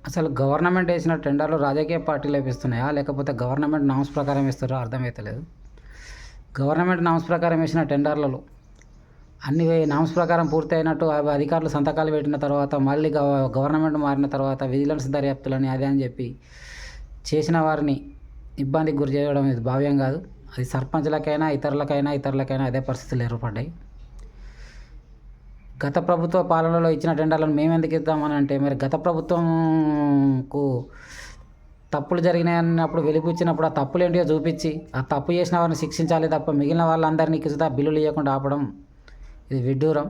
అసలు గవర్నమెంట్ వేసిన టెండర్లు రాజకీయ పార్టీలు వేపిస్తున్నాయా, లేకపోతే గవర్నమెంట్ నామ్స్ ప్రకారం వేస్తారో అర్థమవుతలేదు. గవర్నమెంట్ నామ్స్ ప్రకారం వేసిన టెండర్లలో అన్ని నామ్స్ ప్రకారం పూర్తి అయినట్టు అవి అధికారులు సంతకాలు పెట్టిన తర్వాత మళ్ళీ గవర్నమెంట్ మారిన తర్వాత విజిలెన్స్ దర్యాప్తులని అదే అని చెప్పి చేసిన వారిని ఇబ్బందికి గురి చేయడం ఇది భావ్యం కాదు. అది సర్పంచ్లకైనా ఇతరులకైనా అదే పరిస్థితులు ఏర్పడ్డాయి. గత ప్రభుత్వ పాలనలో ఇచ్చిన టెండర్లను మేము ఎందుకు ఇద్దామని అంటే, మరి గత ప్రభుత్వంకు తప్పులు జరిగినాయన్నప్పుడు వెలిపుచ్చినప్పుడు ఆ తప్పులు ఏంటో చూపించి ఆ తప్పు చేసిన వారిని శిక్షించాలి తప్ప మిగిలిన వాళ్ళందరినీ కిసుతా బిల్లులు ఇవ్వకుండా ఆపడం ఇది విడ్డూరం.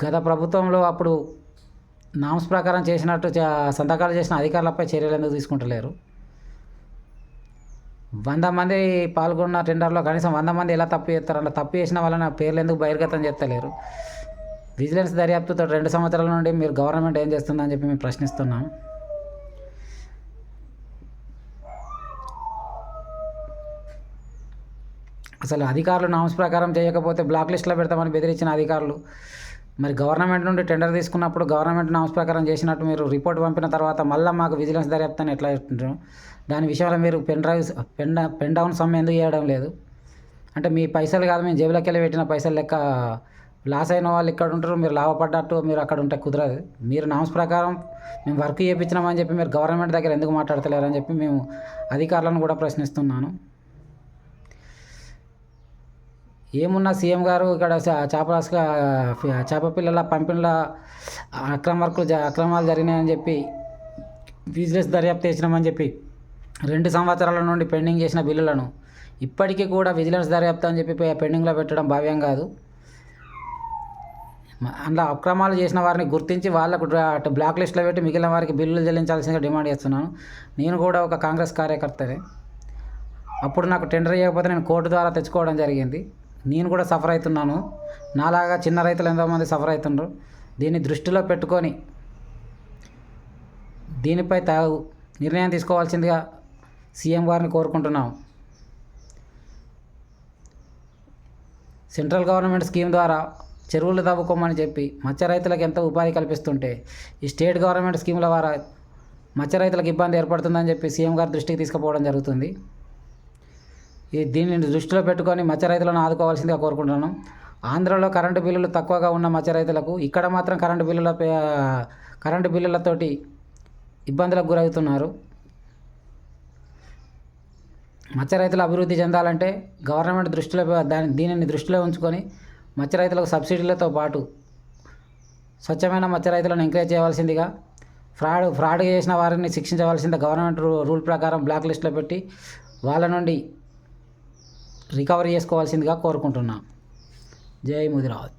గత ప్రభుత్వంలో అప్పుడు నామ్స్ ప్రకారం చేసినట్టు సంతకాలు చేసిన అధికారులపై చర్యలు ఎందుకు తీసుకుంటలేరు? 100 మంది పాల్గొన్న టెండర్లో కనీసం 100 మంది ఎలా తప్పు చేస్తారు? అలా తప్పు చేసిన వాళ్ళని పేర్లు ఎందుకు బహిర్గతం చేస్తలేరు? విజిలెన్స్ దర్యాప్తుతో 2 సంవత్సరాల నుండి మీరు గవర్నమెంట్ ఏం చేస్తుందని చెప్పి మేము ప్రశ్నిస్తున్నాం. అసలు అధికారులు నామ్స్ ప్రకారం చేయకపోతే బ్లాక్ లిస్ట్లో పెడతామని బెదిరించిన అధికారులు మరి గవర్నమెంట్ నుండి టెండర్ తీసుకున్నప్పుడు గవర్నమెంట్ నామ్స్ ప్రకారం చేసినట్టు మీరు రిపోర్ట్ పంపిన తర్వాత మళ్ళీ మాకు విజిలెన్స్ దర్యాప్తు అని ఎట్లా చెప్తుంటారు? దాని విషయంలో మీరు పెన్ డౌన్ సమ్ ఎందుకు చేయడం లేదు? అంటే మీ పైసలు కాదు, మేము జేబులోకి వెళ్ళి పెట్టిన పైసలు లెక్క లాస్ అయిన వాళ్ళు ఇక్కడ ఉంటారు, మీరు లాభపడ్డట్టు మీరు అక్కడ ఉంటే కుదరదు. మీరు నామ్స్ ప్రకారం మేము వర్క్ చేయించినామని చెప్పి మీరు గవర్నమెంట్ దగ్గర ఎందుకు మాట్లాడతలేరు అని చెప్పి మేము అధికారులను కూడా ప్రశ్నిస్తున్నాను. ఏమున్నా సీఎం గారు ఇక్కడ చేప పిల్లల పంపిణీల అక్రమాలు జరిగినాయని చెప్పి విజిలెన్స్ దర్యాప్తు చేసినామని చెప్పి 2 సంవత్సరాల నుండి పెండింగ్ చేసిన బిల్లులను ఇప్పటికీ కూడా విజిలెన్స్ దర్యాప్తు అని చెప్పి పెండింగ్లో పెట్టడం భావ్యం కాదు. అందులో అక్రమాలు చేసిన వారిని గుర్తించి వాళ్ళకు బ్లాక్ లిస్ట్లో పెట్టి మిగిలిన వారికి బిల్లులు చెల్లించాల్సిందిగా డిమాండ్ చేస్తున్నాను. నేను కూడా ఒక కాంగ్రెస్ కార్యకర్తనే. అప్పుడు నాకు టెండర్ ఇవ్వకపోతే నేను కోర్టు ద్వారా తెచ్చుకోవడం జరిగింది. నేను కూడా సఫర్ అవుతున్నాను. నాలాగా చిన్న రైతులు ఎంతోమంది సఫర్ అవుతున్నారు. దీన్ని దృష్టిలో పెట్టుకొని దీనిపై నిర్ణయం తీసుకోవాల్సిందిగా సీఎం గారిని కోరుకుంటున్నాం. సెంట్రల్ గవర్నమెంట్ స్కీమ్ ద్వారా చెరువులు తవ్వుకోమని చెప్పి మత్స్య రైతులకు ఎంతో ఉపాధి కల్పిస్తుంటే ఈ స్టేట్ గవర్నమెంట్ స్కీముల ద్వారా మత్స్య రైతులకు ఇబ్బంది ఏర్పడుతుందని చెప్పి సీఎం గారి దృష్టికి తీసుకుపోవడం జరుగుతుంది. దీనిని దృష్టిలో పెట్టుకొని మత్స్య రైతులను ఆదుకోవాల్సిందిగా కోరుకుంటున్నాం. ఆంధ్రలో కరెంటు బిల్లులు తక్కువగా ఉన్న మత్స్య రైతులకు ఇక్కడ మాత్రం కరెంటు బిల్లులతోటి ఇబ్బందులకు గురవుతున్నారు. మత్స్య రైతులు అభివృద్ధి చెందాలంటే గవర్నమెంట్ దీనిని దృష్టిలో ఉంచుకొని మత్స్య రైతులకు సబ్సిడీలతో పాటు స్వచ్ఛమైన మత్స్య రైతులను ఎంకరేజ్ చేయవలసిందిగా, ఫ్రాడ్ చేసిన వారిని శిక్షించవలసిందిగా గవర్నమెంట్ రూల్ ప్రకారం బ్లాక్ లిస్ట్లో పెట్టి వాళ్ళ నుండి రికవరీ చేసుకోవాల్సిందిగా కోరుకుంటున్నాం. జై ముదిరాజ్.